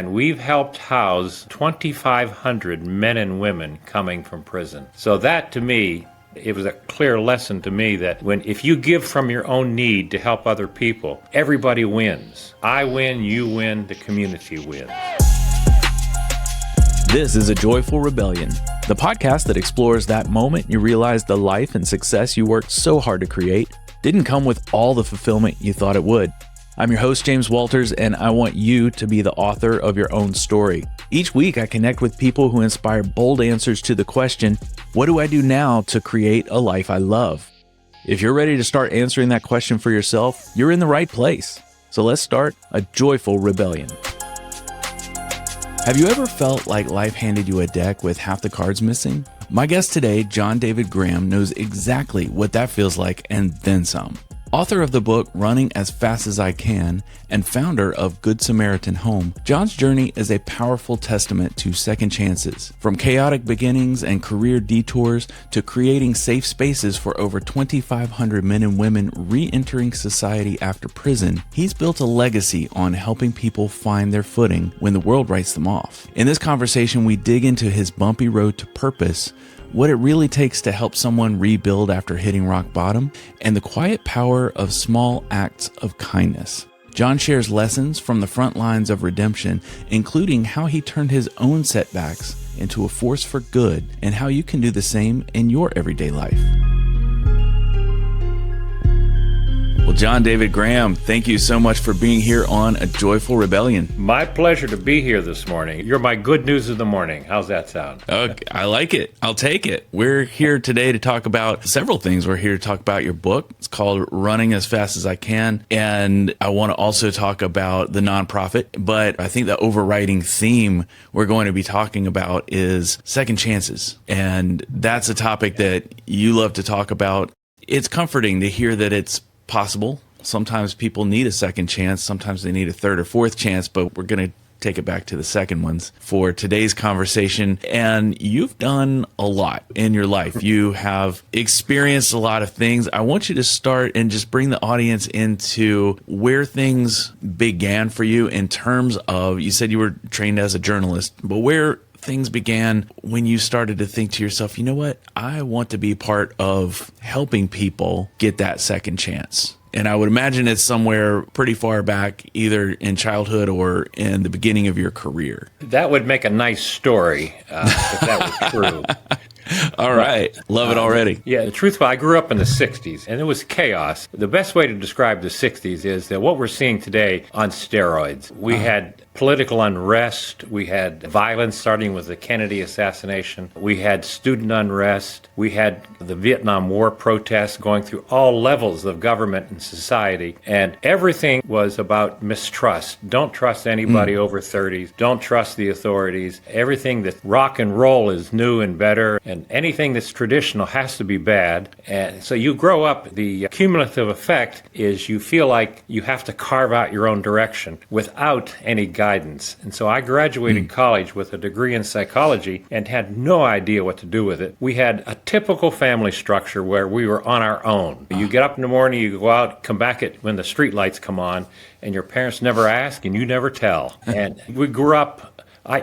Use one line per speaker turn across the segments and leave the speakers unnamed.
And we've helped house 2,500 men and women coming from prison. So that, to me, it was a clear lesson to me that if you give from your own need to help other people, everybody wins. I win, you win, the community wins.
This is A Joyful Rebellion, the podcast that explores that moment you realize the life and success you worked so hard to create didn't come with all the fulfillment you thought it would. I'm your host, James Walters, and I want you to be the author of your own story. Each week, I connect with people who inspire bold answers to the question, what do I do now to create a life I love? If you're ready to start answering that question for yourself, you're in the right place. So let's start a joyful rebellion. Have you ever felt like life handed you a deck with half the cards missing? My guest today, John David Graham, knows exactly what that feels like and then some. Author of the book Running as Fast as I Can and founder of Good Samaritan Home, John's journey is a powerful testament to second chances. From chaotic beginnings and career detours to creating safe spaces for over 2,500 men and women re-entering society after prison, he's built a legacy on helping people find their footing when the world writes them off. In this conversation, we dig into his bumpy road to purpose, what it really takes to help someone rebuild after hitting rock bottom, and the quiet power of small acts of kindness. John shares lessons from the front lines of redemption, including how he turned his own setbacks into a force for good and how you can do the same in your everyday life. Well, John David Graham, thank you so much for being here on A Joyful Rebellion.
My pleasure to be here this morning. You're my good news of the morning. How's that sound?
Okay, I like it. I'll take it. We're here today to talk about several things. We're here to talk about your book. It's called Running as Fast as I Can. And I want to also talk about the nonprofit. But I think the overriding theme we're going to be talking about is second chances. And that's a topic that you love to talk about. It's comforting to hear that it's possible. Sometimes people need a second chance. Sometimes they need a third or fourth chance, but we're going to take it back to the second ones for today's conversation. And you've done a lot in your life. You have experienced a lot of things. I want you to start and just bring the audience into where things began for you in terms of, you said you were trained as a journalist, but where things began when you started to think to yourself, you know what, I want to be part of helping people get that second chance. And I would imagine it's somewhere pretty far back, either in childhood or in the beginning of your career.
That would make a nice story if that was true.
All right. Love it already.
Yeah, the truth, I grew up in the 60s, and it was chaos. The best way to describe the 60s is that what we're seeing today on steroids. We had political unrest. We had violence starting with the Kennedy assassination. We had student unrest. We had the Vietnam War protests going through all levels of government and society. And everything was about mistrust. Don't trust anybody over 30. Don't trust the authorities. Everything that rock and roll is new and better, and anything that's traditional has to be bad. And so you grow up, the cumulative effect is you feel like you have to carve out your own direction without any guidance. And so I graduated college with a degree in psychology and had no idea what to do with it. We had a typical family structure where we were on our own. You get up in the morning, you go out, come back when the street lights come on, and your parents never ask and you never tell. And we grew up,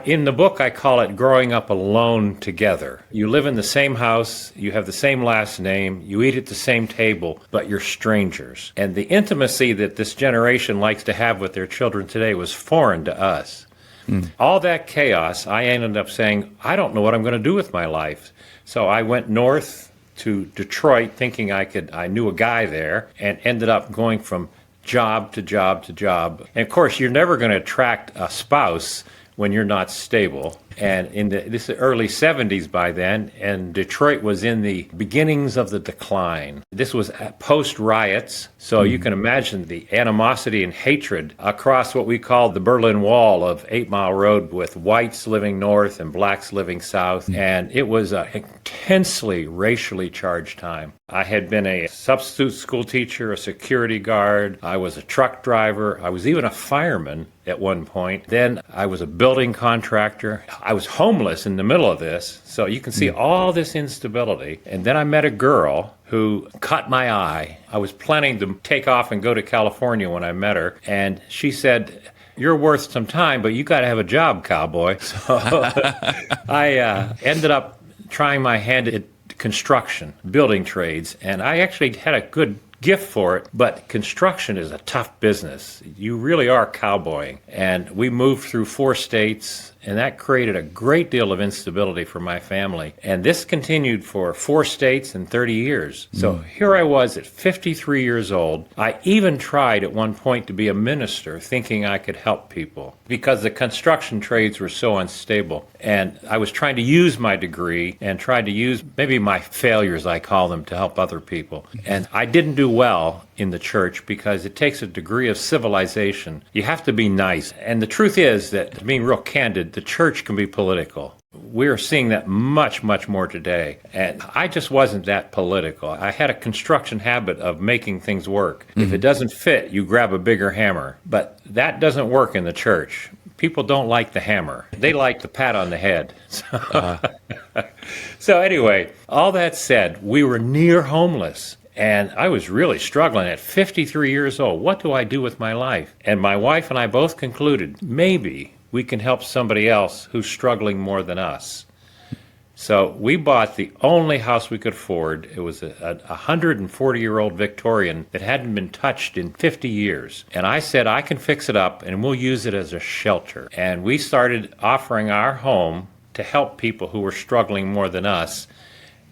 in the book, I call it growing up alone together. You live in the same house, you have the same last name, you eat at the same table, but you're strangers. And the intimacy that this generation likes to have with their children today was foreign to us. All that chaos, I ended up saying, I don't know what I'm going to do with my life. So I went north to Detroit thinking I knew a guy there, and ended up going from job to job to job. And of course, you're never going to attract a spouse when you're not stable. And in this early 70s by then, and Detroit was in the beginnings of the decline. This was post-riots, so you can imagine the animosity and hatred across what we call the Berlin Wall of 8 Mile Road, with whites living north and blacks living south. And it was an intensely racially charged time. I had been a substitute school teacher, a security guard, I was a truck driver, I was even a fireman at one point. Then I was a building contractor. I was homeless in the middle of this, so you can see all this instability. And then I met a girl who caught my eye. I was planning to take off and go to California when I met her, and she said, you're worth some time, but you got to have a job, cowboy. So I ended up trying my hand at construction, building trades, and I actually had a good gift for it, but construction is a tough business. You really are cowboying. And we moved through 4 states, and that created a great deal of instability for my family. And this continued for 4 states and 30 years. So here I was at 53 years old. I even tried at one point to be a minister, thinking I could help people because the construction trades were so unstable. And I was trying to use my degree and tried to use maybe my failures, I call them, to help other people. And I didn't do well in the church because it takes a degree of civilization. You have to be nice. And the truth is that, being real candid, the church can be political. We're seeing that much, much more today. And I just wasn't that political. I had a construction habit of making things work. If it doesn't fit, you grab a bigger hammer. But that doesn't work in the church. People don't like the hammer. They like the pat on the head. So anyway, all that said, we were near homeless. And I was really struggling at 53 years old. What do I do with my life? And my wife and I both concluded, maybe we can help somebody else who's struggling more than us. So we bought the only house we could afford. It was a 140-year-old Victorian that hadn't been touched in 50 years. And I said, I can fix it up and we'll use it as a shelter. And we started offering our home to help people who were struggling more than us.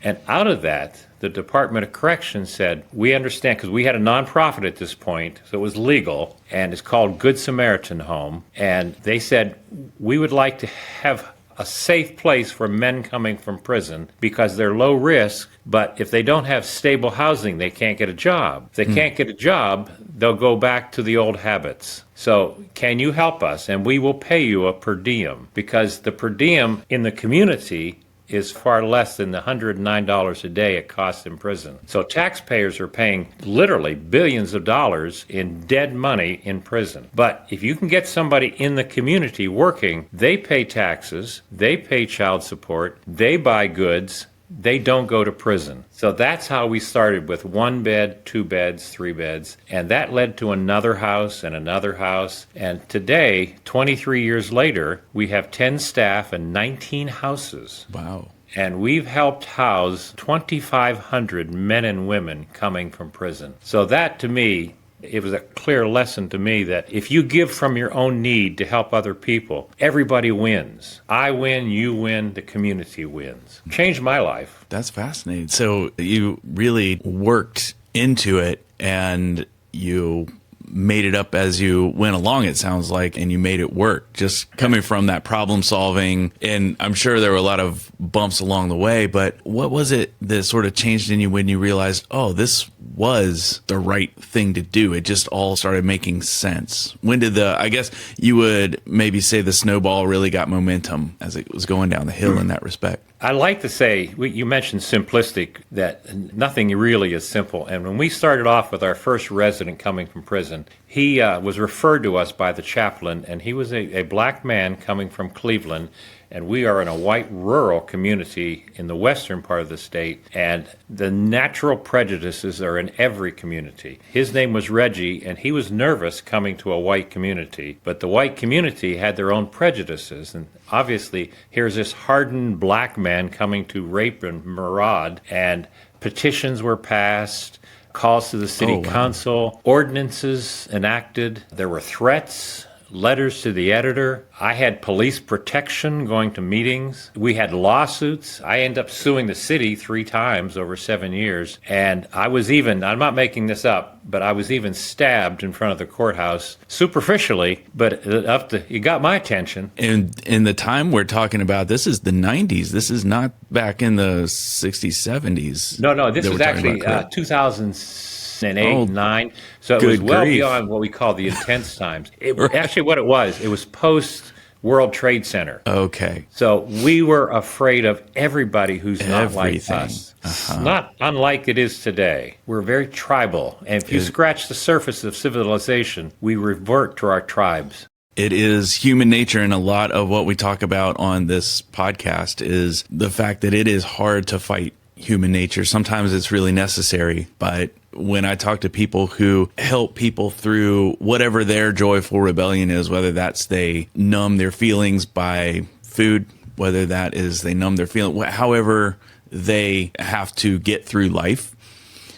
And out of that, the Department of Corrections said, we understand, because we had a nonprofit at this point, so it was legal, and it's called Good Samaritan Home. And they said, we would like to have a safe place for men coming from prison because they're low risk, but if they don't have stable housing, they can't get a job. If they can't get a job, they'll go back to the old habits. So can you help us? And we will pay you a per diem, because the per diem in the community is far less than the $109 a day it costs in prison. So taxpayers are paying literally billions of dollars in dead money in prison. But if you can get somebody in the community working, they pay taxes, they pay child support, they buy goods, they don't go to prison. So that's how we started, with 1 bed, 2 beds, 3 beds. And that led to another house and another house. And today, 23 years later, we have 10 staff and 19 houses.
Wow.
And we've helped house 2,500 men and women coming from prison. So that, to me, it was a clear lesson to me that if you give from your own need to help other people, everybody wins. I win, you win, the community wins. Changed my life.
That's fascinating. So you really worked into it and you made it up as you went along, it sounds like, and you made it work, just coming from that problem solving. And I'm sure there were a lot of bumps along the way, but what was it that sort of changed in you when you realized, oh, this was the right thing to do? It just all started making sense. When did I guess you would maybe say the snowball really got momentum as it was going down the hill in that respect?
I like to say, you mentioned simplistic, that nothing really is simple. And when we started off with our first resident coming from prison, he was referred to us by the chaplain, and he was a black man coming from Cleveland. And we are in a white rural community in the western part of the state, and the natural prejudices are in every community. His name was Reggie, and he was nervous coming to a white community, but the white community had their own prejudices. And obviously, here's this hardened black man coming to rape and maraud, and petitions were passed, calls to the city council, ordinances enacted, there were threats, letters to the editor. I had police protection going to meetings. We had lawsuits. I ended up suing the city 3 times over 7 years. And I was even, I'm not making this up, but I was even stabbed in front of the courthouse, superficially, but it got my attention.
And in the time we're talking about, this is the 90s. This is not back in the 60s, 70s.
No, this was actually 2008, 9. So it was well beyond what we call the intense times. Actually, what it was post World Trade Center.
Okay.
So we were afraid of everybody who's not like us. Not unlike it is today. We're very tribal. And if you scratch the surface of civilization, we revert to our tribes.
It is human nature, and a lot of what we talk about on this podcast is the fact that it is hard to fight human nature. Sometimes it's really necessary. But when I talk to people who help people through whatever their joyful rebellion is, whether that's they numb their feelings by food, whether that is they numb their feeling, however they have to get through life,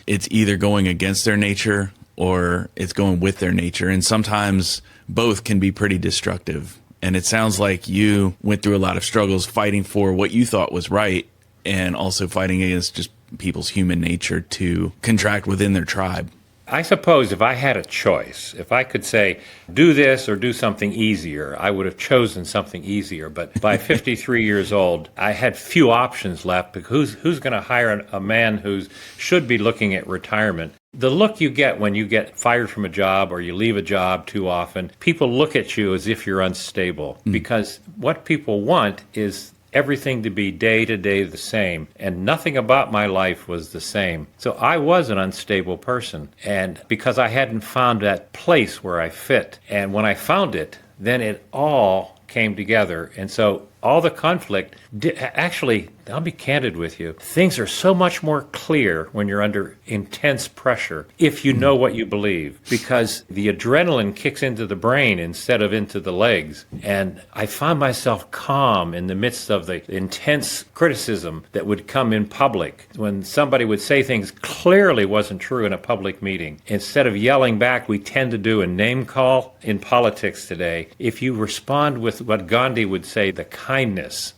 it's either going against their nature or it's going with their nature. And sometimes both can be pretty destructive. And it sounds like you went through a lot of struggles fighting for what you thought was right and also fighting against just people's human nature to contract within their tribe.
I suppose if I had a choice, if I could say, do this or do something easier, I would have chosen something easier. But by 53 years old, I had few options left, because who's going to hire a man who should be looking at retirement? The look you get when you get fired from a job or you leave a job too often, people look at you as if you're unstable, because what people want is everything to be day to day the same, and nothing about my life was the same. So I was an unstable person, and because I hadn't found that place where I fit, and when I found it, then it all came together. And so all the conflict, actually, I'll be candid with you, things are so much more clear when you're under intense pressure if you know what you believe, because the adrenaline kicks into the brain instead of into the legs. And I found myself calm in the midst of the intense criticism that would come in public when somebody would say things clearly wasn't true in a public meeting. Instead of yelling back, we tend to do a name call in politics today. If you respond with what Gandhi would say, the kindness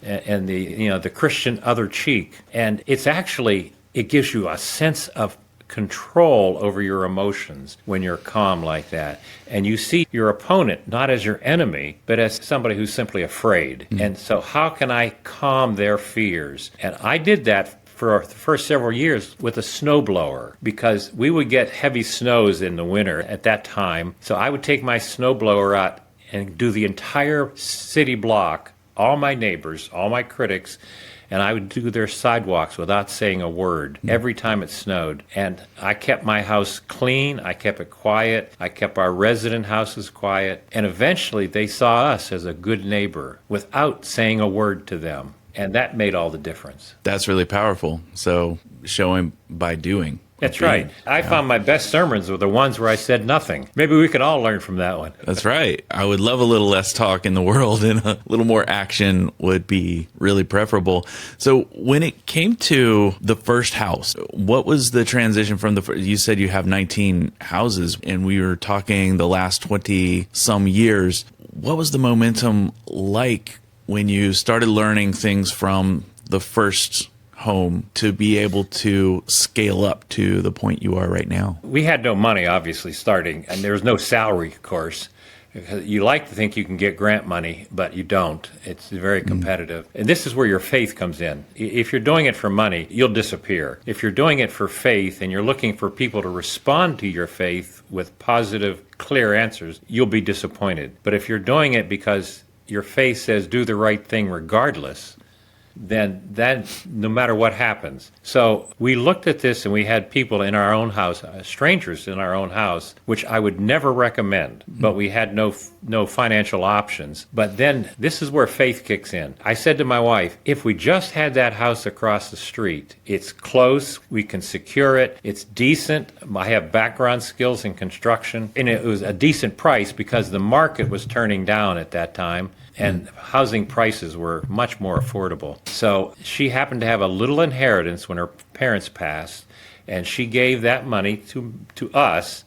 and the Christian other cheek, and it gives you a sense of control over your emotions when you're calm like that. And you see your opponent not as your enemy, but as somebody who's simply afraid. And so how can I calm their fears? And I did that for the first several years with a snowblower, because we would get heavy snows in the winter at that time. So I would take my snowblower out and do the entire city block, all my neighbors, all my critics, and I would do their sidewalks without saying a word every time it snowed. And I kept my house clean, I kept it quiet, I kept our resident houses quiet, and eventually they saw us as a good neighbor without saying a word to them. And that made all the difference.
That's really powerful. So showing by doing.
That's right. I found my best sermons were the ones where I said nothing. Maybe we could all learn from that one.
That's right. I would love a little less talk in the world, and a little more action would be really preferable. So when it came to the first house, what was the transition from you said you have 19 houses, and we were talking the last 20 some years. What was the momentum like when you started learning things from the first home to be able to scale up to the point you are right now?
We had no money, obviously, starting, and there was no salary, of course. You like to think you can get grant money, but you don't. It's very competitive. And this is where your faith comes in. If you're doing it for money, you'll disappear. If you're doing it for faith and you're looking for people to respond to your faith with positive, clear answers, you'll be disappointed. But if you're doing it because your faith says do the right thing regardless, then that no matter what happens. So we looked at this, and we had people in our own house, strangers in our own house, which I would never recommend, but we had no financial options. But then this is where faith kicks in. I said to my wife, if we just had that house across the street, it's close, we can secure it, it's decent, I have background skills in construction, and it was a decent price because the market was turning down at that time, and housing prices were much more affordable. So she happened to have a little inheritance when her parents passed, and she gave that money to us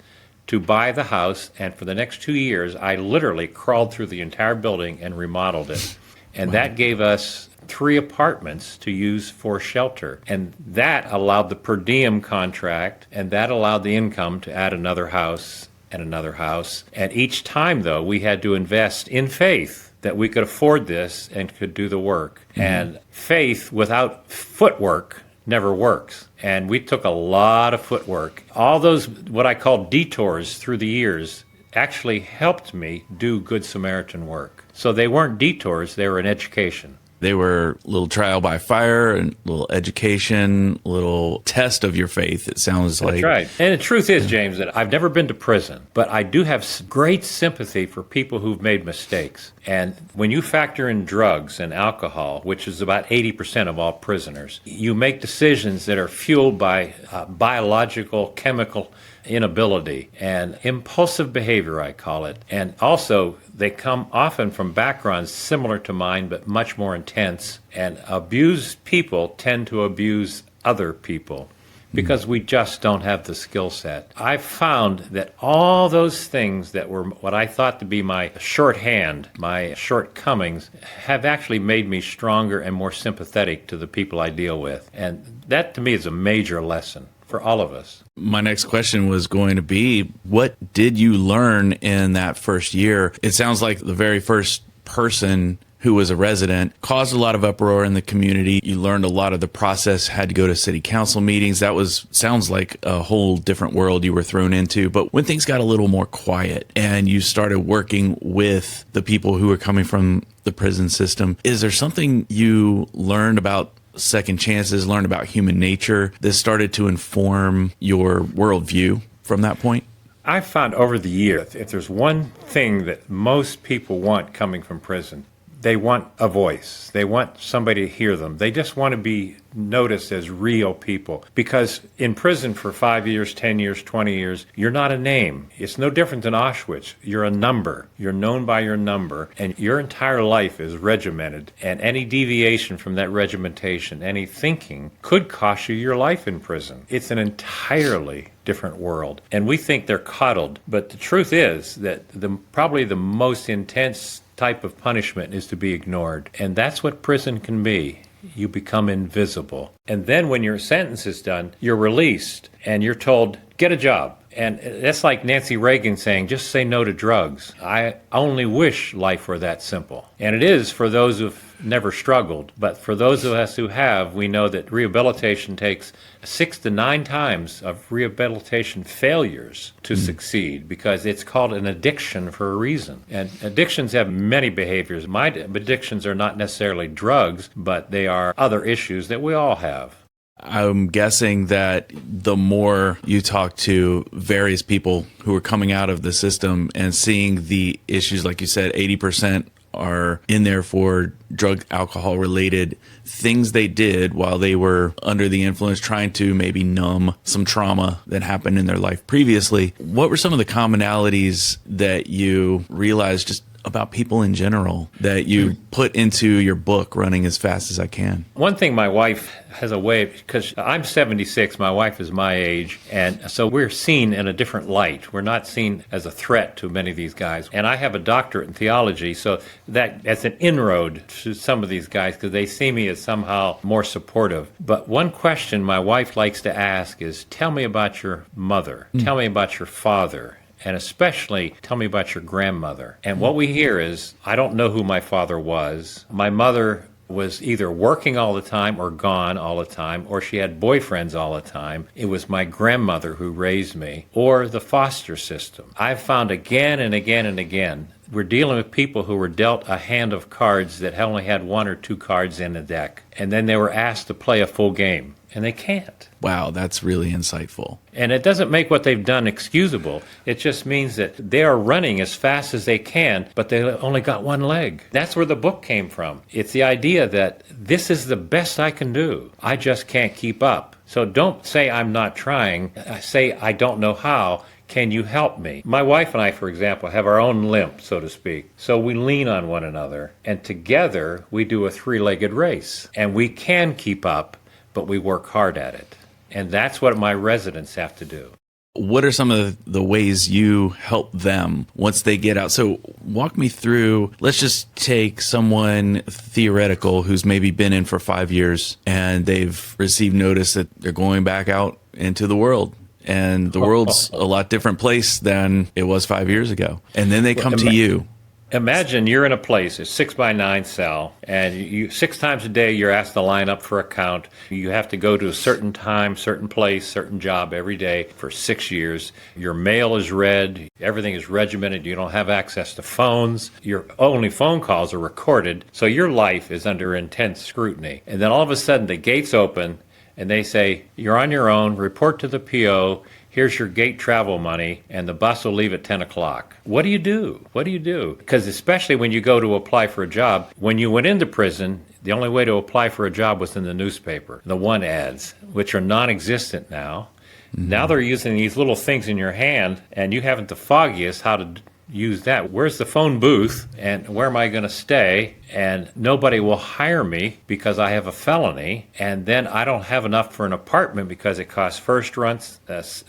to buy the house. And for the next 2 years, I literally crawled through the entire building and remodeled it. And that gave us 3 apartments to use for shelter. And that allowed the per diem contract, and that allowed the income to add another house and another house. And each time, though, we had to invest in faith that we could afford this and could do the work. And faith without footwork never works. And we took a lot of footwork. All those, what I call detours through the years, actually helped me do Good Samaritan work. So they weren't detours, they were an education.
They were a little trial by fire and a little education, a little test of your faith, it sounds like.
That's right. And the truth is, James, that I've never been to prison, but I do have great sympathy for people who've made mistakes. And when you factor in drugs and alcohol, which is about 80% of all prisoners, you make decisions that are fueled by biological, chemical inability and impulsive behavior, I call it. And also, they come often from backgrounds similar to mine, but much more intense. And abused people tend to abuse other people because we just don't have the skill set. I've found that all those things that were what I thought to be my shorthand, my shortcomings, have actually made me stronger and more sympathetic to the people I deal with. And that, to me, is a major lesson for all of us.
My next question was going to be, what did you learn in that first year? It sounds like the very first person who was a resident caused a lot of uproar in the community. You learned a lot of the process, had to go to city council meetings. Sounds like a whole different world you were thrown into. But when things got a little more quiet and you started working with the people who were coming from the prison system, is there something you learned about second chances, learned about human nature that started to inform your worldview from that point?
I've found over the years, if there's one thing that most people want coming from prison, they want a voice. They want somebody to hear them. They just want to be noticed as real people. Because in prison for 5 years, 10 years, 20 years, you're not a name. It's no different than Auschwitz. You're a number. You're known by your number, and your entire life is regimented. And any deviation from that regimentation, any thinking, could cost you your life in prison. It's an entirely different world. And we think they're coddled. But the truth is that probably the most intense type of punishment is to be ignored. And that's what prison can be. You become invisible. And then when your sentence is done, you're released and you're told, get a job. And that's like Nancy Reagan saying, just say no to drugs. I only wish life were that simple. And it is for those who've never struggled. But for those of us who have, we know that rehabilitation takes 6 to 9 times of rehabilitation failures to succeed, because it's called an addiction for a reason. And addictions have many behaviors. My addictions are not necessarily drugs, but they are other issues that we all have.
I'm guessing that the more you talk to various people who are coming out of the system and seeing the issues, like you said, 80% are in there for drug, alcohol related things they did while they were under the influence, trying to maybe numb some trauma that happened in their life previously. What were some of the commonalities that you realized just about people in general that you put into your book, Running as Fast as I Can?
One thing, my wife has a way, because I'm 76, my wife is my age, and so we're seen in a different light. We're not seen as a threat to many of these guys. And I have a doctorate in theology, so that's an inroad to some of these guys, because they see me as somehow more supportive. But one question my wife likes to ask is, tell me about your mother. Tell me about your father. And especially, tell me about your grandmother. And what we hear is, I don't know who my father was. My mother was either working all the time or gone all the time, or she had boyfriends all the time. It was my grandmother who raised me, or the foster system. I've found again and again and again, we're dealing with people who were dealt a hand of cards that only had 1 or 2 cards in the deck. And then they were asked to play a full game, and they can't.
Wow, that's really insightful.
And it doesn't make what they've done excusable. It just means that they are running as fast as they can, but they only got 1 leg. That's where the book came from. It's the idea that this is the best I can do. I just can't keep up. So don't say I'm not trying. Say I don't know how. Can you help me? My wife and I, for example, have our own limp, so to speak. So we lean on one another, and together we do a 3-legged race. And we can keep up, but we work hard at it. And that's what my residents have to do.
What are some of the ways you help them once they get out? So walk me through, let's just take someone theoretical who's maybe been in for 5 years and they've received notice that they're going back out into the world. And the world's a lot different place than it was 5 years ago. And then they come to you.
Imagine you're in a place, a 6x9 cell, and you 6 times a day you're asked to line up for a count. You have to go to a certain time, certain place, certain job every day for 6 years. Your mail is read, everything is regimented. You don't have access to phones. Your only phone calls are recorded, so your life is under intense scrutiny. And then all of a sudden the gates open and they say, you're on your own, report to the PO. Here's your gate travel money, and the bus will leave at 10 o'clock. What do you do? What do you do? Because especially when you go to apply for a job, when you went into prison, the only way to apply for a job was in the newspaper, the one ads, which are non-existent now. Mm-hmm. Now they're using these little things in your hand, and you haven't the foggiest how to use that. Where's the phone booth, and where am I going to stay? And nobody will hire me because I have a felony, and then I don't have enough for an apartment because it costs first rent,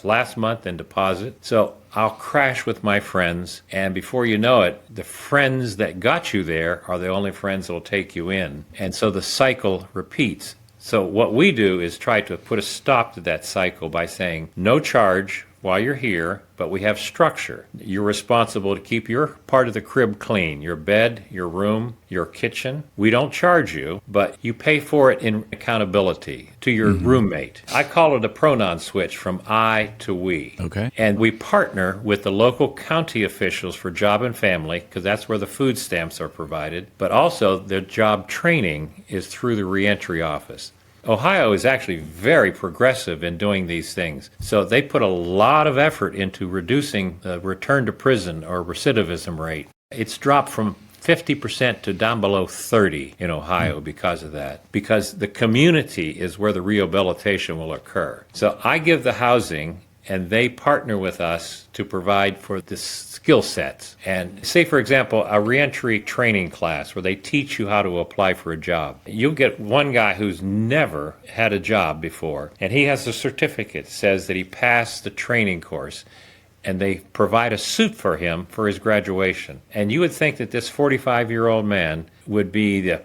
last month, and deposit. So I'll crash with my friends, and before you know it, the friends that got you there are the only friends that will take you in. And so the cycle repeats. So what we do is try to put a stop to that cycle by saying no charge while you're here, but we have structure. You're responsible to keep your part of the crib clean, your bed, your room, your kitchen. We don't charge you, but you pay for it in accountability to your roommate. I call it a pronoun switch from I to we.
Okay.
And we partner with the local county officials for job and family, because that's where the food stamps are provided, but also the job training is through the reentry office. Ohio is actually very progressive in doing these things. So they put a lot of effort into reducing the return to prison or recidivism rate. It's dropped from 50% to down below 30 in Ohio because of that. Because the community is where the rehabilitation will occur. So I give the housing, and they partner with us to provide for the skill sets. And say, for example, a reentry training class where they teach you how to apply for a job. You'll get one guy who's never had a job before, and he has a certificate that says that he passed the training course, and they provide a suit for him for his graduation. And you would think that this 45-year-old man would be the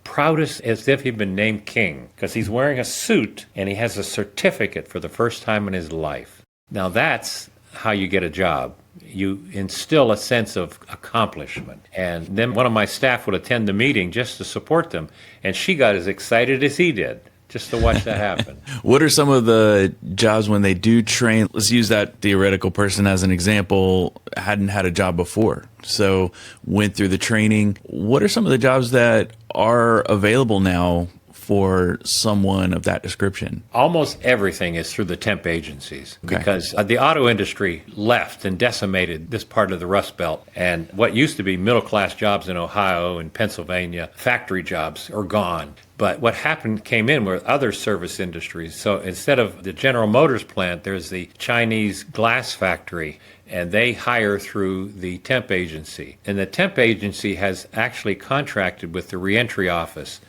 proudest, as if he'd been named king, because he's wearing a suit and he has a certificate for the first time in his life. Now that's how you get a job. You instill a sense of accomplishment. And then one of my staff would attend the meeting just to support them, and she got as excited as he did just to watch that happen.
What are some of the jobs when they do train? Let's use that theoretical person as an example, hadn't had a job before, so went through the training. What are some of the jobs that are available now for someone of that description?
Almost everything is through the temp agencies, because the auto industry left and decimated this part of the Rust Belt. And what used to be middle-class jobs in Ohio and Pennsylvania, factory jobs, are gone. But what happened came in were other service industries. So instead of the General Motors plant, there's the Chinese glass factory, and they hire through the temp agency. And the temp agency has actually contracted with the reentry office.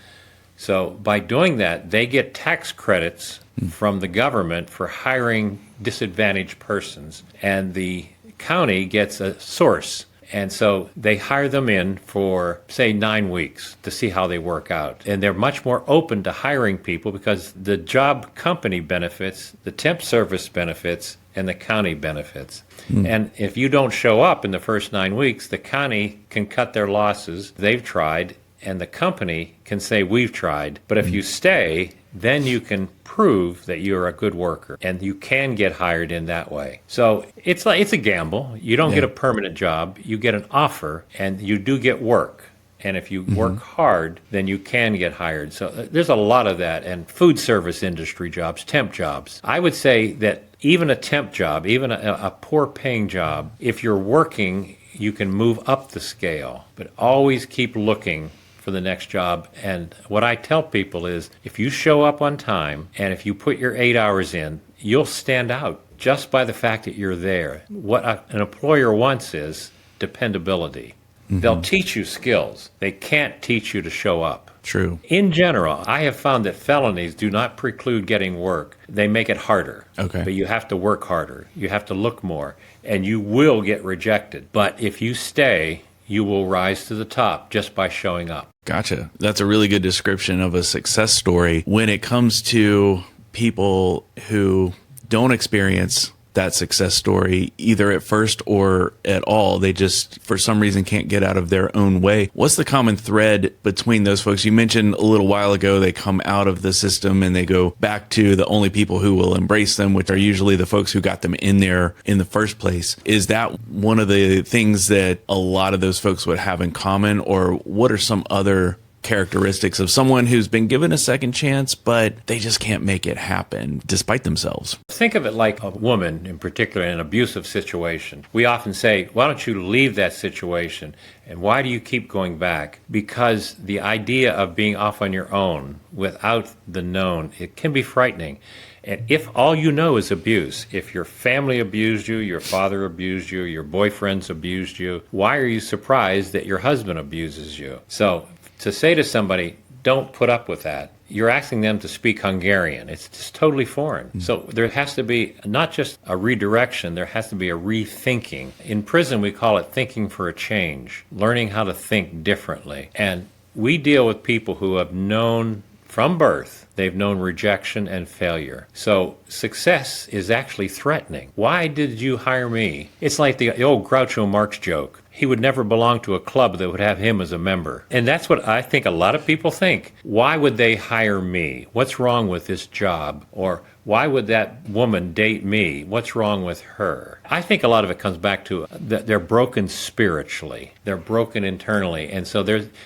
So by doing that, they get tax credits from the government for hiring disadvantaged persons, and the county gets a source. And so they hire them in for, say, 9 weeks to see how they work out. And they're much more open to hiring people because the job company benefits, the temp service benefits, and the county benefits. And if you don't show up in the first 9 weeks, the county can cut their losses. They've tried, and the company can say, we've tried. But if you stay, then you can prove that you're a good worker, and you can get hired in that way. So it's a gamble. You don't get a permanent job. You get an offer, and you do get work. And if you work hard, then you can get hired. So there's a lot of that. And food service industry jobs, temp jobs. I would say that even a temp job, even a poor paying job, if you're working, you can move up the scale. But always keep looking for the next job. And what I tell people is, if you show up on time and if you put your 8 hours in, you'll stand out just by the fact that you're there. What an employer wants is dependability. They'll teach you skills. They can't teach you to show up.
True.
In general, I have found that felonies do not preclude getting work. They make it harder.
Okay.
But you have to work harder. You have to look more. And you will get rejected. But if you stay, you will rise to the top just by showing up.
Gotcha. That's a really good description of a success story. When it comes to people who don't experience that success story, either at first or at all. They just, for some reason, can't get out of their own way. What's the common thread between those folks? You mentioned a little while ago, they come out of the system and they go back to the only people who will embrace them, which are usually the folks who got them in there in the first place. Is that one of the things that a lot of those folks would have in common, or what are some other characteristics of someone who's been given a second chance, but they just can't make it happen despite themselves?
Think of it like a woman, in particular, in an abusive situation. We often say, why don't you leave that situation? And why do you keep going back? Because the idea of being off on your own without the known, it can be frightening. And if all you know is abuse, if your family abused you, your father abused you, your boyfriends abused you, why are you surprised that your husband abuses you? So to say to somebody, don't put up with that, you're asking them to speak Hungarian. It's just totally foreign. So there has to be not just a redirection, there has to be a rethinking. In prison, we call it thinking for a change, learning how to think differently. And we deal with people who have known from birth, they've known rejection and failure. So success is actually threatening. Why did you hire me? It's like the old Groucho Marx joke. He would never belong to a club that would have him as a member. And that's what I think a lot of people think. Why would they hire me? What's wrong with this job? Or why would that woman date me? What's wrong with her? I think a lot of it comes back to that they're broken spiritually. They're broken internally. And so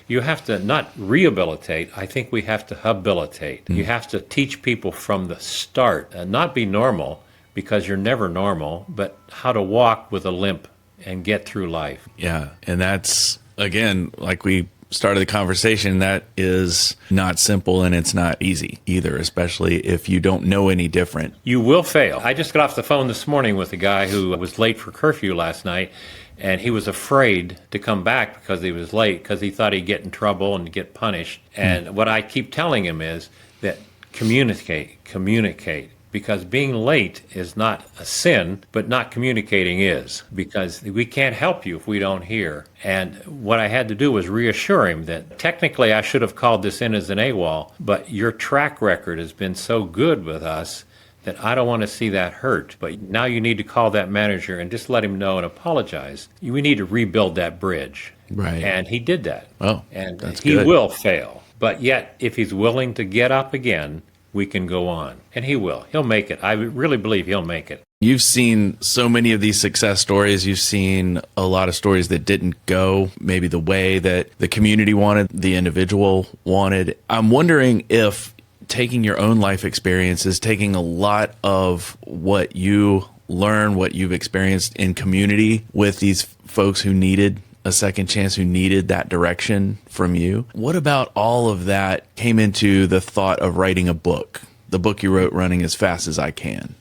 you have to not rehabilitate. I think we have to habilitate. You have to teach people from the start and not be normal, because you're never normal, but how to walk with a limp and get through life.
Yeah. And that's, again, like we started the conversation, that is not simple, and it's not easy either, especially if you don't know any different.
You will fail. I just got off the phone this morning with a guy who was late for curfew last night, and he was afraid to come back because he was late, because he thought he'd get in trouble and get punished. And what I keep telling him is that communicate. Because being late is not a sin, but not communicating is. Because we can't help you if we don't hear. And what I had to do was reassure him that technically I should have called this in as an AWOL, but your track record has been so good with us that I don't want to see that hurt. But now you need to call that manager and just let him know and apologize. We need to rebuild that bridge.
Right.
And he did that.
Oh,
and
that's
he
good.
will fail. But yet, if he's willing to get up again, we can go on. And he will. He'll make it. I really believe he'll make it.
You've seen so many of these success stories. You've seen a lot of stories that didn't go maybe the way that the community wanted, the individual wanted. I'm wondering if taking your own life experiences, taking a lot of what you learn, what you've experienced in community with these folks who needed a second chance, who needed that direction from you. What about all of that came into the thought of writing a book, the book you wrote, Running as Fast as I Can?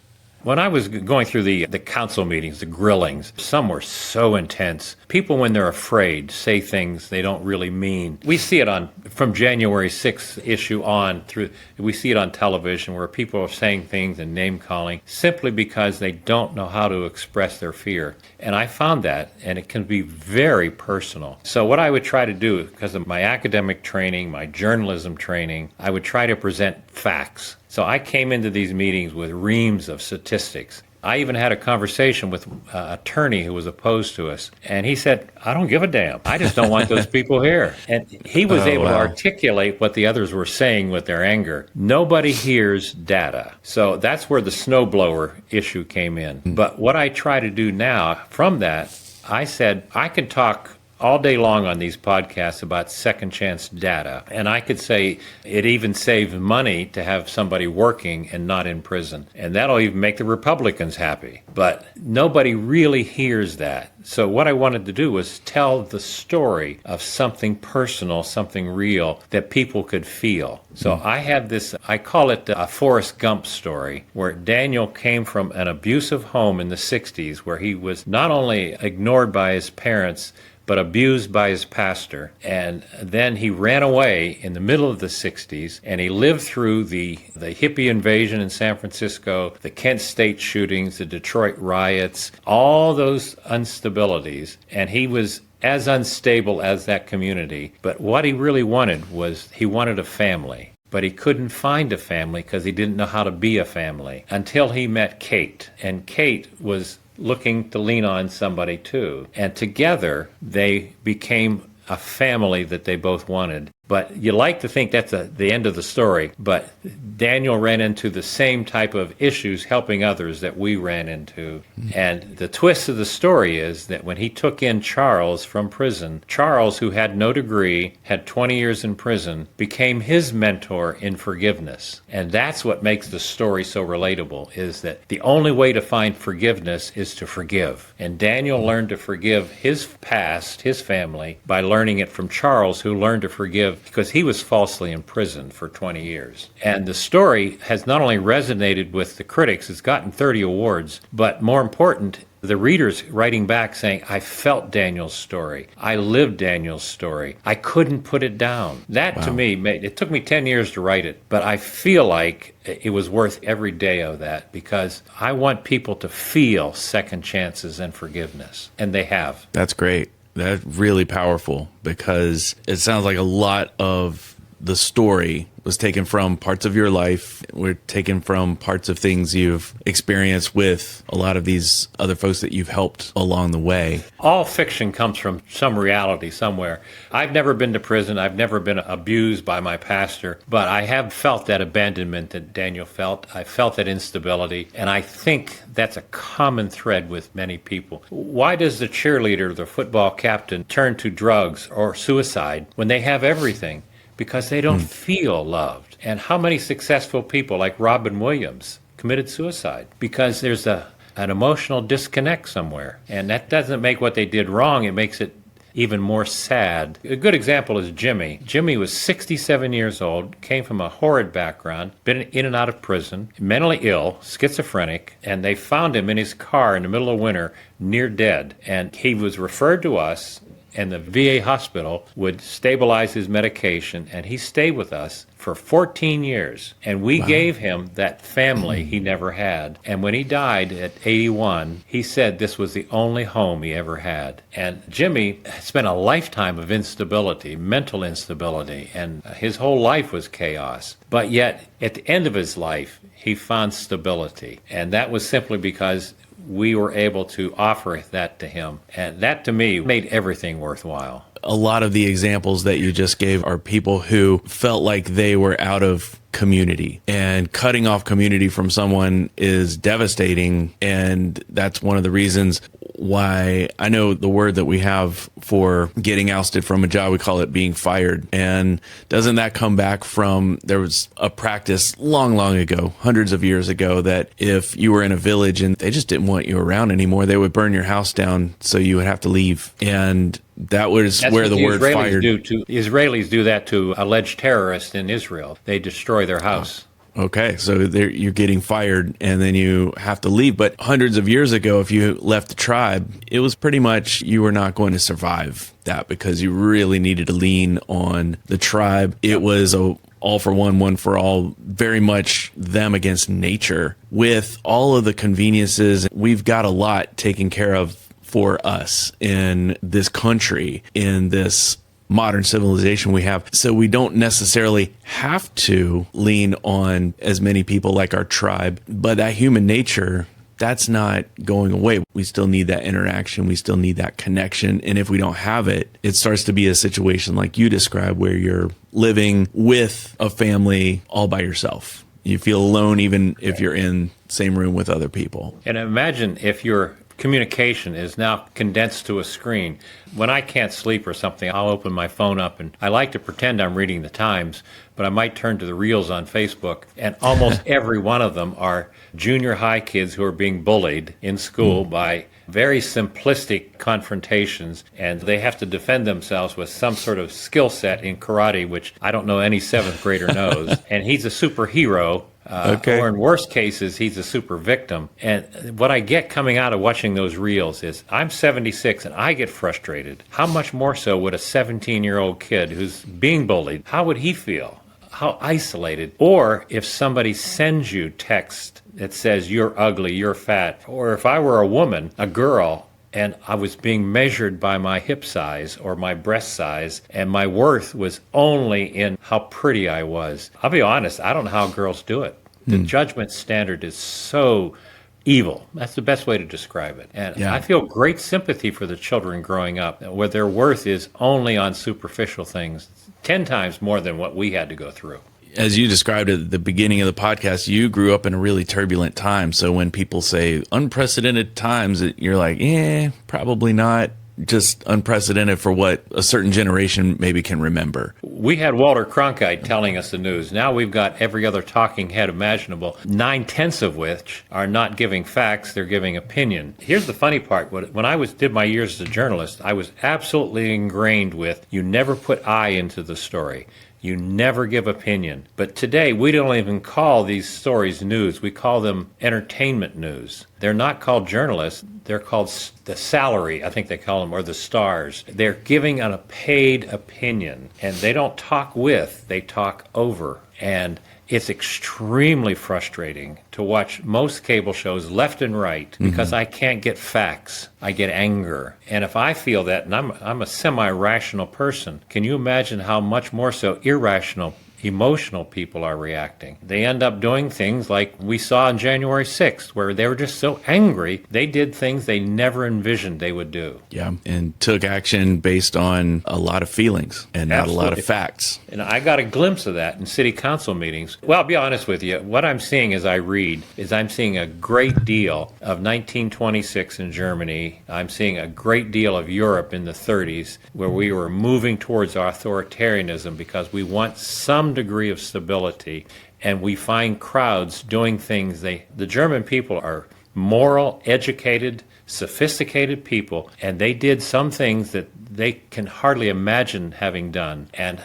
When I was going through the council meetings, the grillings, some were so intense. People, when they're afraid, say things they don't really mean. We see it from January 6th issue on through, we see it on television where people are saying things and name-calling simply because they don't know how to express their fear. And I found that, and it can be very personal. So what I would try to do, because of my academic training, my journalism training, I would try to present facts. So I came into these meetings with reams of statistics. I even had a conversation with an attorney who was opposed to us. And he said, I don't give a damn. I just don't want those people here. And he was able to articulate what the others were saying with their anger. Nobody hears data. So that's where the snowblower issue came in. But what I try to do now from that, I said, I can talk all day long on these podcasts about second chance data. And I could say it even saves money to have somebody working and not in prison. And that'll even make the Republicans happy. But nobody really hears that. So what I wanted to do was tell the story of something personal, something real that people could feel. So I have this, I call it a Forrest Gump story, where Daniel came from an abusive home in the 60s where he was not only ignored by his parents, but abused by his pastor. And then he ran away in the middle of the 60s, and he lived through the hippie invasion in San Francisco, the Kent State shootings, the Detroit riots, all those instabilities. And he was as unstable as that community. But what he really wanted was he wanted a family. but he couldn't find a family because he didn't know how to be a family until he met Kate. And Kate was looking to lean on somebody too. And together they became a family that they both wanted. But you like to think that's the end of the story, but Daniel ran into the same type of issues helping others that we ran into. And the twist of the story is that when he took in Charles from prison, Charles, who had no degree, had 20 years in prison, became his mentor in forgiveness. And that's what makes the story so relatable, is that the only way to find forgiveness is to forgive. And Daniel learned to forgive his past, his family, by learning it from Charles, who learned to forgive because he was falsely imprisoned for 20 years. And the story has not only resonated with the critics, it's gotten 30 awards, but more important, the readers writing back saying, I felt Daniel's story. I lived Daniel's story. I couldn't put it down. That to me, it took me 10 years to write it, but I feel like it was worth every day of that because I want people to feel second chances and forgiveness, and they have.
That's great. That's really powerful because it sounds like a lot of the story was taken from parts of your life. We're taken from parts of things you've experienced with a lot of these other folks that you've helped along the way.
All fiction comes from some reality somewhere. I've never been to prison. I've never been abused by my pastor, but I have felt that abandonment that Daniel felt. I felt that instability, and I think that's a common thread with many people. Why does the cheerleader, the football captain, turn to drugs or suicide when they have everything? Because they don't feel loved. And how many successful people like Robin Williams committed suicide? Because there's an emotional disconnect somewhere. And that doesn't make what they did wrong, it makes it even more sad. A good example is Jimmy. Jimmy was 67 years old, came from a horrid background, been in and out of prison, mentally ill, schizophrenic, and they found him in his car in the middle of winter, near dead. And he was referred to us, and the VA hospital would stabilize his medication, and he stayed with us for 14 years. And we gave him that family he never had. And when he died at 81, he said this was the only home he ever had. And Jimmy spent a lifetime of instability, mental instability, and his whole life was chaos. But yet, at the end of his life, he found stability. And that was simply because we were able to offer that to him. And that, to me, made everything worthwhile.
A lot of the examples that you just gave are people who felt like they were out of community, and cutting off community from someone is devastating. And that's one of the reasons why I know the word that we have for getting ousted from a job, we call it being fired. And doesn't that come back from, there was a practice long ago, hundreds of years ago, that if you were in a village and they just didn't want you around anymore, they would burn your house down so you would have to leave. And that was where the word fired.
Israelis do that to alleged terrorists in Israel. They destroy their house.
Okay, so you're getting fired and then you have to leave. But hundreds of years ago, if you left the tribe, it was pretty much you were not going to survive that because you really needed to lean on the tribe. It was a all for one for all, very much them against nature. With all of the conveniences, we've got a lot taken care of for us in this country, in this modern civilization we have. So we don't necessarily have to lean on as many people like our tribe, but that human nature, that's not going away. We still need that interaction. We still need that connection. And if we don't have it, it starts to be a situation like you described where you're living with a family all by yourself. You feel alone even if you're in the same room with other people.
And imagine if your communication is now condensed to a screen. When I can't sleep or something, I'll open my phone up, and I like to pretend I'm reading the Times, but I might turn to the Reels on Facebook, and almost every one of them are junior high kids who are being bullied in school by very simplistic confrontations, and they have to defend themselves with some sort of skill set in karate, which I don't know any seventh grader knows. And he's a superhero. Or in worst cases, he's a super victim. And what I get coming out of watching those reels is I'm 76 and I get frustrated. How much more so would a 17-year-old kid who's being bullied, how would he feel? How isolated? Or if somebody sends you text that says you're ugly, you're fat, or if I were a woman, a girl, and I was being measured by my hip size or my breast size, and my worth was only in how pretty I was. I'll be honest, I don't know how girls do it. The judgment standard is so evil. That's the best way to describe it. And I feel great sympathy for the children growing up where their worth is only on superficial things, 10 times more than what we had to go through.
As you described at the beginning of the podcast, you grew up in a really turbulent time. So when people say unprecedented times, you're like, probably not. Just unprecedented for what a certain generation maybe can remember.
We had Walter Cronkite telling us the news. Now we've got every other talking head imaginable, 9/10 of which are not giving facts, they're giving opinion. Here's the funny part. When I did my years as a journalist, I was absolutely ingrained with you never put I into the story. You never give opinion. But today, we don't even call these stories news. We call them entertainment news. They're not called journalists. They're called the salary, I think they call them, or the stars. They're giving a paid opinion, and they don't talk with, they talk over. And it's extremely frustrating to watch most cable shows left and right because I can't get facts. I get anger. And if I feel that, and I'm a semi-rational person, can you imagine how much more so irrational, emotional people are reacting? They end up doing things like we saw on January 6th, where they were just so angry, they did things they never envisioned they would do.
Yeah, and took action based on a lot of feelings and not a lot of facts.
And I got a glimpse of that in city council meetings. Well, I'll be honest with you. What I'm seeing as I read is I'm seeing a great deal of 1926 in Germany. I'm seeing a great deal of Europe in the 30s, where we were moving towards authoritarianism because we want some degree of stability, and we find crowds doing things. The German people are moral, educated, sophisticated people, and they did some things that they can hardly imagine having done. And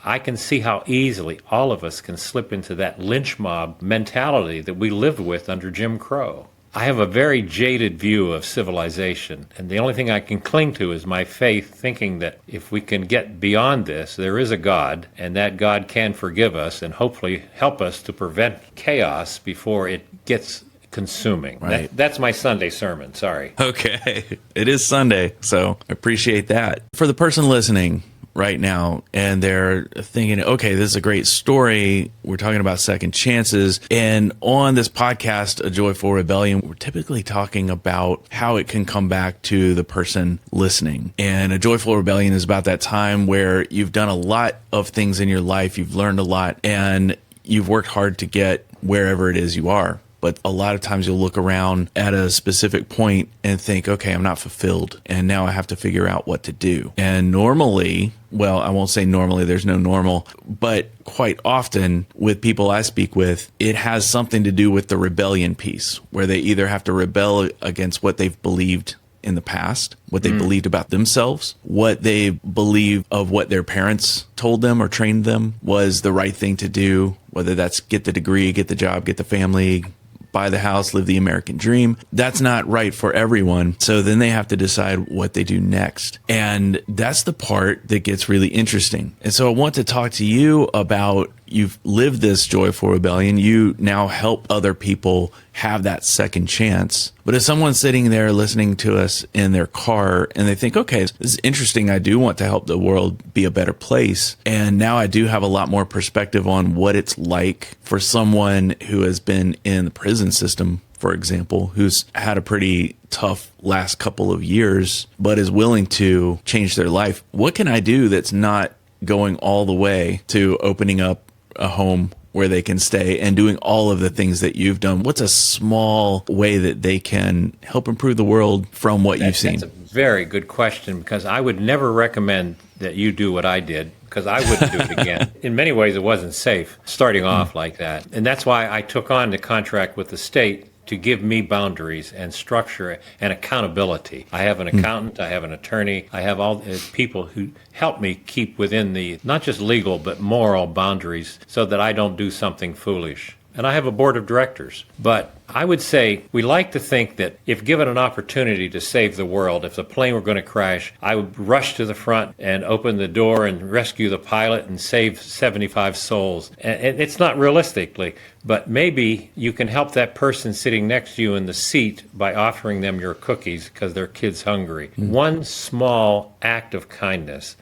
I can see how easily all of us can slip into that lynch mob mentality that we lived with under Jim Crow. I have a very jaded view of civilization, and the only thing I can cling to is my faith, thinking that if we can get beyond this, there is a God, and that God can forgive us and hopefully help us to prevent chaos before it gets consuming.
Right.
That's my Sunday sermon, sorry.
Okay, it is Sunday, so I appreciate that. For the person listening right now, and they're thinking, okay, this is a great story. We're talking about second chances. And on this podcast, A Joyful Rebellion, we're typically talking about how it can come back to the person listening. And A Joyful Rebellion is about that time where you've done a lot of things in your life, you've learned a lot, and you've worked hard to get wherever it is you are. But a lot of times you'll look around at a specific point and think, okay, I'm not fulfilled. And now I have to figure out what to do. And normally, well, I won't say normally, there's no normal, but quite often with people I speak with, it has something to do with the rebellion piece, where they either have to rebel against what they've believed in the past, what they believed about themselves, what they believe of what their parents told them or trained them was the right thing to do, whether that's get the degree, get the job, get the family, buy the house, live the American dream. That's not right for everyone. So then they have to decide what they do next. And that's the part that gets really interesting. And so I want to talk to you about, you've lived this joyful rebellion. You now help other people have that second chance. But if someone's sitting there listening to us in their car and they think, okay, this is interesting. I do want to help the world be a better place. And now I do have a lot more perspective on what it's like for someone who has been in the prison system, for example, who's had a pretty tough last couple of years, but is willing to change their life. What can I do that's not going all the way to opening up a home where they can stay and doing all of the things that you've done? What's a small way that they can help improve the world from what you've seen?
That's a very good question, because I would never recommend that you do what I did, because I wouldn't do it again. In many ways, it wasn't safe starting off like that. And that's why I took on the contract with the state to give me boundaries and structure and accountability. I have an accountant, I have an attorney, I have all people who help me keep within the, not just legal, but moral boundaries so that I don't do something foolish. and I have a board of directors. But I would say we like to think that if given an opportunity to save the world, if the plane were going to crash, I would rush to the front and open the door and rescue the pilot and save 75 souls. And it's not realistically, but maybe you can help that person sitting next to you in the seat by offering them your cookies because their kid's hungry. One small act of kindness.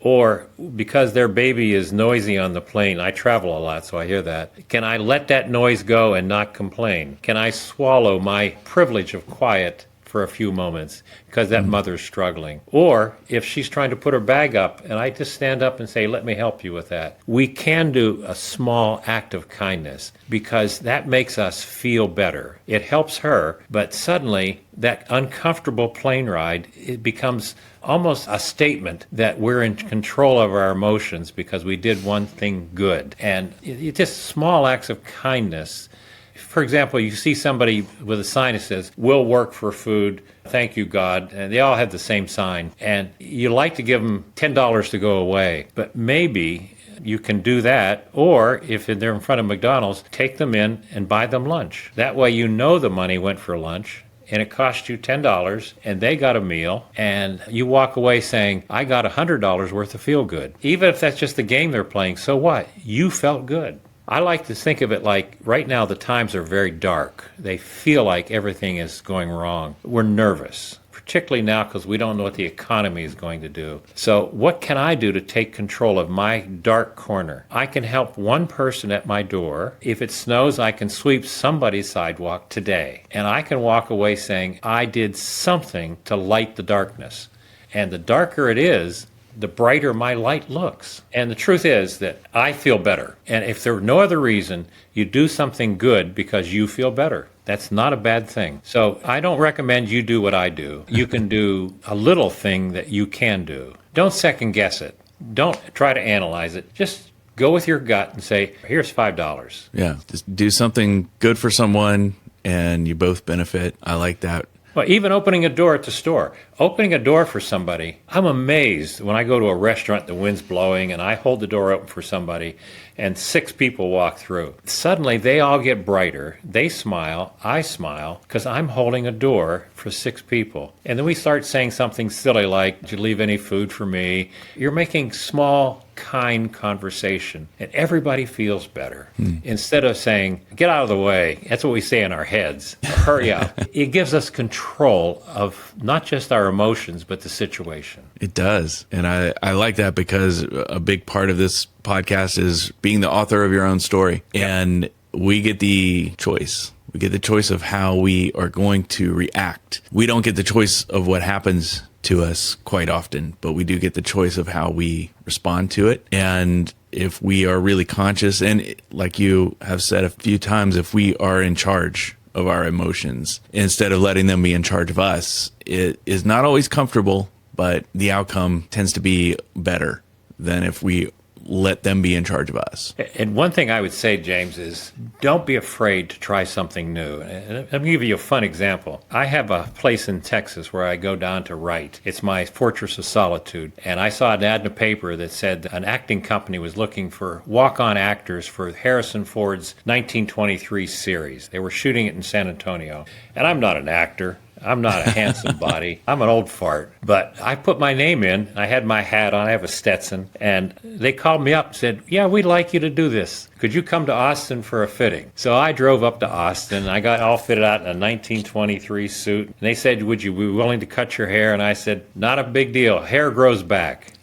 Or because their baby is noisy on the plane, I travel a lot, so I hear that. Can I let that noise go and not complain? Can I swallow my privilege of quiet for a few moments because that mother's struggling? Or if she's trying to put her bag up and I just stand up and say, let me help you with that. We can do a small act of kindness because that makes us feel better. It helps her, but suddenly that uncomfortable plane ride, it becomes almost a statement that we're in control of our emotions because we did one thing good. And it's just small acts of kindness. For example, you see somebody with a sign that says, we'll work for food, thank you, God, and they all have the same sign. And you like to give them $10 to go away, but maybe you can do that, or if they're in front of McDonald's, take them in and buy them lunch. That way you know the money went for lunch, and it cost you $10, and they got a meal, and you walk away saying, I got $100 worth of feel good. Even if that's just the game they're playing, so what? You felt good. I like to think of it like right now the times are very dark. They feel like everything is going wrong. We're nervous, particularly now because we don't know what the economy is going to do. So what can I do to take control of my dark corner? I can help one person at my door. If it snows, I can sweep somebody's sidewalk today. And I can walk away saying, I did something to light the darkness. And the darker it is, the brighter my light looks. And the truth is that I feel better. And if there's no other reason, you do something good because you feel better. That's not a bad thing. So I don't recommend you do what I do. You can do a little thing that you can do. Don't second guess it. Don't try to analyze it. Just go with your gut and say, here's $5.
Yeah, just do something good for someone and you both benefit. I like that.
Well, even opening a door at the store. Opening a door for somebody, I'm amazed when I go to a restaurant, the wind's blowing, and I hold the door open for somebody, and 6 people walk through. Suddenly, they all get brighter. They smile. I smile, because I'm holding a door for 6 people. And then we start saying something silly like, did you leave any food for me? You're making small, kind conversation, and everybody feels better. Instead of saying, get out of the way. That's what we say in our heads. Hurry up. It gives us control of not just our emotions, but the situation.
It does. And I like that because a big part of this podcast is being the author of your own story. Yep. And we get the choice. We get the choice of how we are going to react. We don't get the choice of what happens to us quite often, but we do get the choice of how we respond to it. And if we are really conscious, and like you have said a few times, if we are in charge of our emotions, instead of letting them be in charge of us, it is not always comfortable, but the outcome tends to be better than if we let them be in charge of us.
And one thing I would say, James, is don't be afraid to try something new. And let me give you a fun example. I have a place in Texas where I go down to write. It's my fortress of solitude. And I saw an ad in the paper that said an acting company was looking for walk-on actors for Harrison Ford's 1923 series. They were shooting it in San Antonio. And I'm not an actor. I'm not a handsome body. I'm an old fart. But I put my name in. I had my hat on. I have a Stetson. And they called me up and said, yeah, we'd like you to do this. Could you come to Austin for a fitting? So I drove up to Austin. I got all fitted out in a 1923 suit. And they said, would you be willing to cut your hair? And I said, not a big deal. Hair grows back.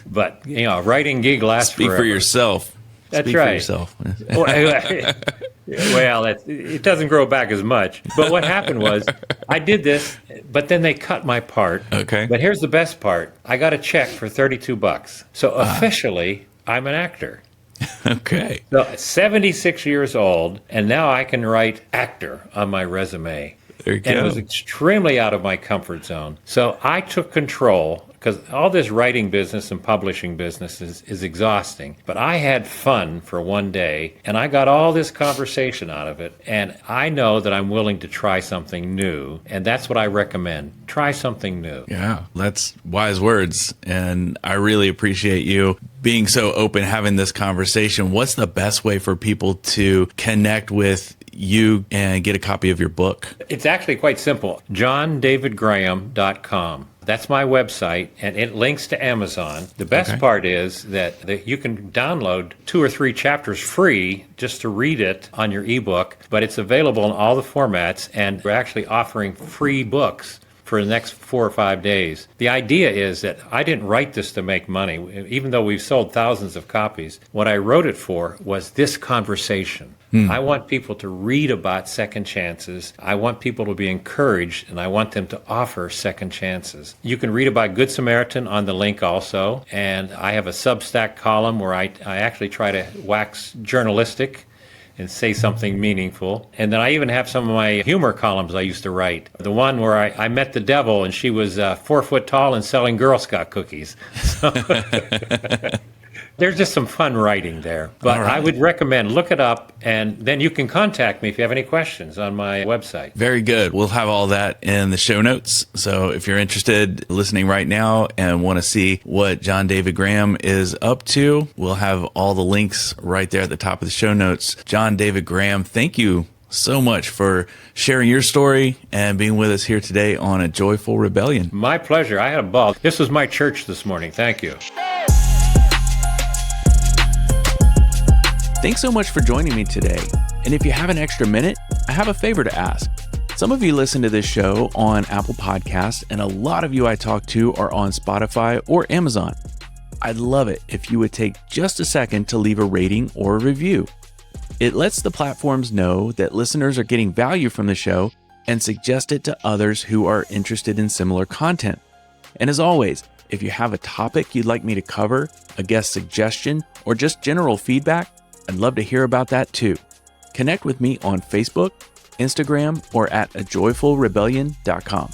But, you know, a writing gig lasts forever.
Speak for yourself.
That's
Speak
right.
For yourself.
Well, it doesn't grow back as much. But what happened was I did this, but then they cut my part.
Okay.
But here's the best part. I got a check for $32. So officially, I'm an actor.
Okay.
So 76 years old, and now I can write actor on my resume.
There you go.
And it was extremely out of my comfort zone. So I took control because all this writing business and publishing business is exhausting. But I had fun for one day, and I got all this conversation out of it, and I know that I'm willing to try something new, and that's what I recommend. Try something new.
Yeah, that's wise words, and I really appreciate you being so open, having this conversation. What's the best way for people to connect with you and get a copy of your book?
It's actually quite simple. JohnDavidGraham.com. That's my website, and it links to Amazon. The best part is that you can download 2 or 3 chapters free just to read it on your ebook, but it's available in all the formats, and we're actually offering free books for the next 4 or 5 days. The idea is that I didn't write this to make money. Even though we've sold thousands of copies, what I wrote it for was this conversation. I want people to read about second chances. I want people to be encouraged, and I want them to offer second chances. You can read about Good Samaritan on the link also, and I have a Substack column where I actually try to wax journalistic and say something meaningful. And then I even have some of my humor columns I used to write. The one where I met the devil and she was 4 foot tall and selling Girl Scout cookies. So there's just some fun writing there. But I would recommend, look it up, and then you can contact me if you have any questions on my website.
Very good. We'll have all that in the show notes. So if you're interested listening right now and want to see what John David Graham is up to, we'll have all the links right there at the top of the show notes. John David Graham, thank you so much for sharing your story and being with us here today on A Joyful Rebellion.
My pleasure. I had a ball. This was my church this morning. Thank you.
Thanks so much for joining me today. And if you have an extra minute, I have a favor to ask. Some of you listen to this show on Apple Podcasts, and a lot of you I talk to are on Spotify or Amazon. I'd love it if you would take just a second to leave a rating or a review. It lets the platforms know that listeners are getting value from the show and suggest it to others who are interested in similar content. And as always, if you have a topic you'd like me to cover, a guest suggestion, or just general feedback, I'd love to hear about that too. Connect with me on Facebook, Instagram, or at ajoyfulrebellion.com.